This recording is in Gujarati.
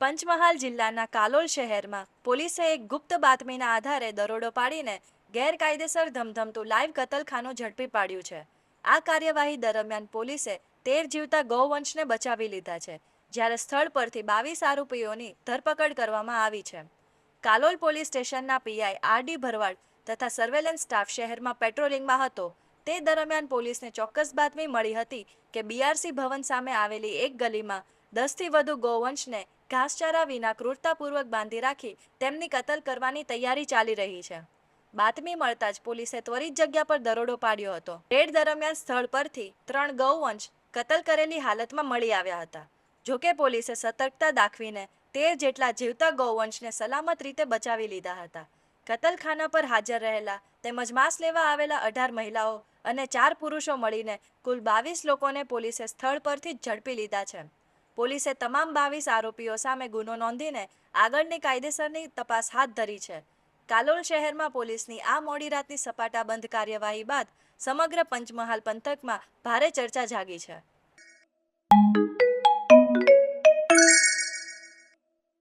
પંચમહાલ જિલ્લાના કાલોલ શહેરમાં પોલીસે એક ગુપ્ત બાતમીના આધારે દરોડો પાડીને ગેરકાયદેસર ધમધમતું લાઈવ કતલખાનું ઝડપી પાડ્યું છે. આ કાર્યવાહી દરમિયાન પોલીસે 13 જીવતા ગૌવંશને બચાવી લીધા છે, જ્યારે સ્થળ પરથી 22 આરોપીઓની ધરપકડ કરવામાં આવી છે. કાલોલ પોલીસ સ્ટેશનના પીઆઈ આર.ડી. ભરવાડ તથા સર્વેલન્સ સ્ટાફ શહેરમાં પેટ્રોલિંગમાં હતો. તે દરમિયાન પોલીસને ચોક્કસ બાતમી મળી હતી કે બીઆરસી ભવન સામે આવેલી એક ગલીમાં 10થી વધુ ગૌવંશને ઘાસચારા વિના ક્રૂરતાપૂર્વક બાંધી રાખી તેમની કતલ કરવાની તૈયારી ચાલી રહી છે. બાતમી મળતા જ પોલીસે ત્વરિત જગ્યા પર દરોડો પાડ્યો હતો. રેડ દરમિયાન સ્થળ પરથી 3 ગૌવંશ કતલ કરેલી હાલતમાં મળી આવ્યા હતા. જોકે પોલીસે સતર્કતા દાખવીને 13 જેટલા જીવતા ગૌવંશને સલામત રીતે બચાવી લીધા હતા. કતલખાના પર હાજર રહેલા તેમજ માંસ લેવા આવેલા 18 મહિલાઓ અને 4 પુરુષો મળીને કુલ 22 લોકોને પોલીસે સ્થળ પરથી જ ઝડપી લીધા છે. પોલીસે તમામ 22 આરોપીઓ સામે ગુનો નોંધીને આગળની કાયદેસરની તપાસ હાથ ધરી છે. કાલોલ શહેરમાં પોલીસની આ મોડી રાતની સપાટાબંધ કાર્યવાહી બાદ સમગ્ર પંચમહાલ પંથકમાં ભારે ચર્ચા જાગી છે.